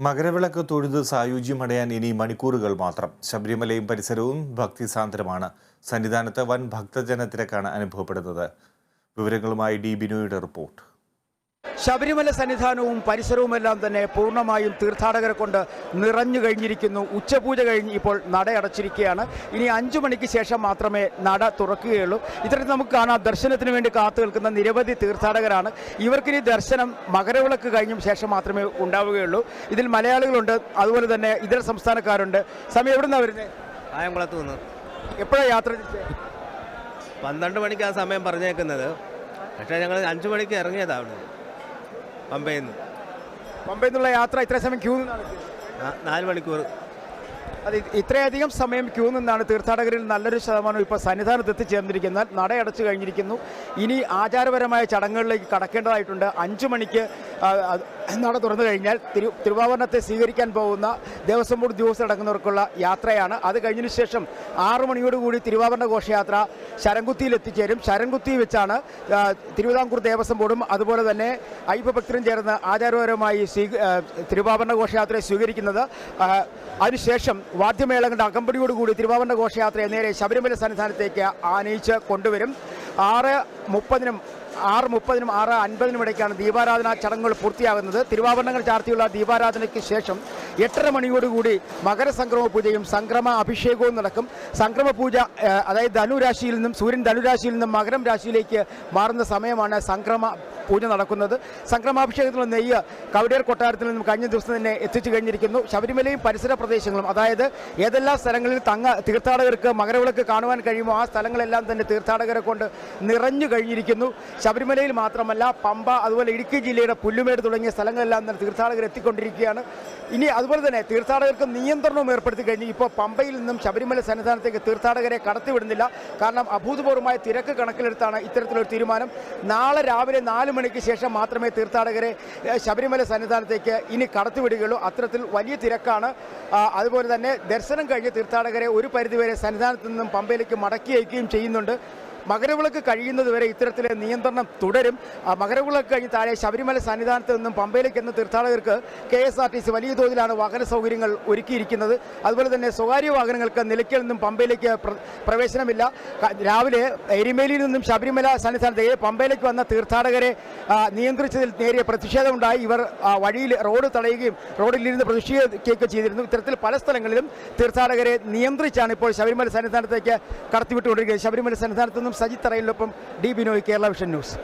മകരവിളക്ക് തൊഴുത് സായുജ്യമടയാൻ ഇനി മണിക്കൂറുകൾ മാത്രം. ശബരിമലയും പരിസരവും ഭക്തിസാന്ദ്രമാണ്. സന്നിധാനത്ത് വൻ ഭക്തജനത്തിരക്കാണ് അനുഭവപ്പെടുന്നത്. വിവരങ്ങളുമായി ഡി ബിനോയുടെ റിപ്പോർട്ട്. ശബരിമല സന്നിധാനവും പരിസരവുമെല്ലാം തന്നെ പൂർണ്ണമായും തീർത്ഥാടകരെ കൊണ്ട് നിറഞ്ഞു കഴിഞ്ഞിരിക്കുന്നു. ഉച്ചപൂജ കഴിഞ്ഞ് ഇപ്പോൾ നട അടച്ചിരിക്കുകയാണ്. ഇനി 5 മണിക്ക് ശേഷം മാത്രമേ നട തുറക്കുകയുള്ളൂ. ഇത്തരത്തിൽ നമുക്ക് കാണാം, ദർശനത്തിന് വേണ്ടി കാത്തു നിൽക്കുന്ന നിരവധി തീർത്ഥാടകരാണ്. ഇവർക്കിനി ദർശനം മകരവിളക്ക് കഴിഞ്ഞ ശേഷം മാത്രമേ ഉണ്ടാവുകയുള്ളൂ. ഇതിൽ മലയാളികളുണ്ട്, അതുപോലെ തന്നെ ഇതര സംസ്ഥാനക്കാരുണ്ട്. സമയം എവിടെ നിന്നാണ് വരുന്നത്? ആയംകുളത്ത് നിന്ന്. എപ്പോഴാണ് യാത്ര തിരിച്ചത്? 12 മണിക്ക് ആ സമയം പറഞ്ഞേക്കുന്നത്. പക്ഷേ ഞങ്ങൾ 5 മണിക്ക് ഇറങ്ങിയതാണ് പമ്പയിൽ നിന്ന്. പമ്പയിൽ നിന്നുള്ള യാത്ര ഇത്ര സമയം ക്യൂ നിന്നാണ്? 4 മണിക്കൂർ. അത് ഇത്രയധികം സമയം ക്യൂ നിന്നാണ് തീർത്ഥാടകരിൽ നല്ലൊരു ശതമാനം ഇപ്പോൾ സന്നിധാനത്ത് എത്തിച്ചേർന്നിരിക്കുന്നത്. നടയടച്ചു കഴിഞ്ഞിരിക്കുന്നു. ഇനി ആചാരപരമായ ചടങ്ങുകളിലേക്ക് കടക്കേണ്ടതായിട്ടുണ്ട്. 5 മണിക്ക് നട തുറന്നു കഴിഞ്ഞാൽ തിരുവാഭരണത്തെ സ്വീകരിക്കാൻ പോകുന്ന ദേവസ്വം ബോർഡ് ഉദ്യോഗസ്ഥർ അടങ്ങുന്നവർക്കുള്ള യാത്രയാണ്. അത് കഴിഞ്ഞതിന് ശേഷം 6 മണിയോടുകൂടി തിരുവാഭരണ ഘോഷയാത്ര ശരംകുത്തിയിൽ എത്തിച്ചേരും. ശരംകുത്തി വെച്ചാണ് തിരുവിതാംകൂർ ദേവസ്വം ബോർഡും അതുപോലെ തന്നെ അയ്യപ്പഭക്തരും ചേർന്ന് ആചാരപരമായി തിരുവാഭരണ ഘോഷയാത്രയെ സ്വീകരിക്കുന്നത്. അതിനുശേഷം വാദ്യമേളങ്ങളുടെ അകമ്പടിയോടുകൂടി തിരുവാഭരണ ഘോഷയാത്രയെ നേരെ ശബരിമല സന്നിധാനത്തേക്ക് ആനയിച്ച് കൊണ്ടുവരും. 6:30-നും 6:50 ഇടയ്ക്കാണ് ദീപാരാധന ചടങ്ങുകൾ പൂർത്തിയാകുന്നത്. തിരുവാഭരണങ്ങൾ ചാർത്തിയുള്ള ദീപാരാധനയ്ക്ക് ശേഷം 8:30 മണിയോടുകൂടി മകരസംക്രമ പൂജയും സംക്രമ അഭിഷേകവും നടക്കും. സംക്രമ പൂജ അതായത് ധനുരാശിയിൽ നിന്നും സൂര്യൻ ധനുരാശിയിൽ നിന്നും മകരം രാശിയിലേക്ക് മാറുന്ന സമയമാണ് സംക്രമ പൂജ നടക്കുന്നത്. സംക്രമാഭിഷേകത്തിലുള്ള നെയ്യ് കവടിയാർ കൊട്ടാരത്തിൽ നിന്നും കഴിഞ്ഞ ദിവസം തന്നെ എത്തിച്ചു കഴിഞ്ഞിരിക്കുന്നു. ശബരിമലയും പരിസര പ്രദേശങ്ങളും, അതായത് ഏതെല്ലാം സ്ഥലങ്ങളിൽ തീർത്ഥാടകർക്ക് മകരവിളക്ക് കാണുവാൻ കഴിയുമോ ആ സ്ഥലങ്ങളെല്ലാം തന്നെ തീർത്ഥാടകരെ കൊണ്ട് നിറഞ്ഞു കഴിഞ്ഞിരിക്കുന്നു. ശബരിമലയിൽ മാത്രമല്ല, പമ്പ, അതുപോലെ ഇടുക്കി ജില്ലയുടെ പുല്ലുമേട് തുടങ്ങിയ സ്ഥലങ്ങളെല്ലാം തന്നെ തീർത്ഥാടകർ എത്തിക്കൊണ്ടിരിക്കുകയാണ്. ഇനി അതുപോലെ തന്നെ തീർത്ഥാടകർക്ക് നിയന്ത്രണവും ഏർപ്പെടുത്തി കഴിഞ്ഞു. ഇപ്പോൾ പമ്പയിൽ നിന്നും ശബരിമല സന്നിധാനത്തേക്ക് തീർത്ഥാടകരെ കടത്തിവിടുന്നില്ല. കാരണം അഭൂതപൂർവമായ തിരക്ക് കണക്കിലെടുത്താണ് ഇത്തരത്തിലൊരു തീരുമാനം. നാളെ രാവിലെ 4 മണിക്ക് ശേഷം മാത്രമേ തീർത്ഥാടകരെ ശബരിമല സന്നിധാനത്തേക്ക് ഇനി കടത്തിവിടുകയുള്ളൂ. അത്തരത്തിൽ വലിയ തിരക്കാണ്. അതുപോലെ തന്നെ ദർശനം കഴിഞ്ഞ് തീർത്ഥാടകരെ ഒരു പരിധിവരെ സന്നിധാനത്ത് നിന്നും പമ്പയിലേക്ക് മടക്കി അയക്കുകയും ചെയ്യുന്നുണ്ട്. മകരവിളക്ക് കഴിയുന്നതുവരെ ഇത്തരത്തിലെ നിയന്ത്രണം തുടരും. മകരവിളക്ക് കഴിഞ്ഞ് താഴെ ശബരിമല സന്നിധാനത്ത് നിന്നും പമ്പയിലേക്ക് എന്ന തീർത്ഥാടകർക്ക് KSRTC വലിയ തോതിലാണ് വാഹന സൗകര്യങ്ങൾ ഒരുക്കിയിരിക്കുന്നത്. അതുപോലെ തന്നെ സ്വകാര്യ വാഹനങ്ങൾക്ക് നിലയ്ക്കൽ നിന്നും പമ്പയിലേക്ക് പ്രവേശനമില്ല. രാവിലെ എരിമേലിയിൽ നിന്നും ശബരിമല സന്നിധാനത്തേക്ക് പമ്പയിലേക്ക് വന്ന തീർത്ഥാടകരെ നിയന്ത്രിച്ചതിൽ നേരിയ പ്രതിഷേധമുണ്ടായി. ഇവർ വഴിയിൽ റോഡ് തടയുകയും റോഡിലിരുന്ന് പ്രതിഷേധിക്കുകയൊക്കെ ചെയ്തിരുന്നു. ഇത്തരത്തിൽ പല സ്ഥലങ്ങളിലും തീർത്ഥാടകരെ നിയന്ത്രിച്ചാണ് ഇപ്പോൾ ശബരിമല സന്നിധാനത്തേക്ക് കടത്തിവിട്ടുകൊണ്ടിരിക്കുന്നത്. ശബരിമല സന്നിധാനത്ത് നിന്നും സജിത് തറയിലൊപ്പം D Binoy, Kerala vision news.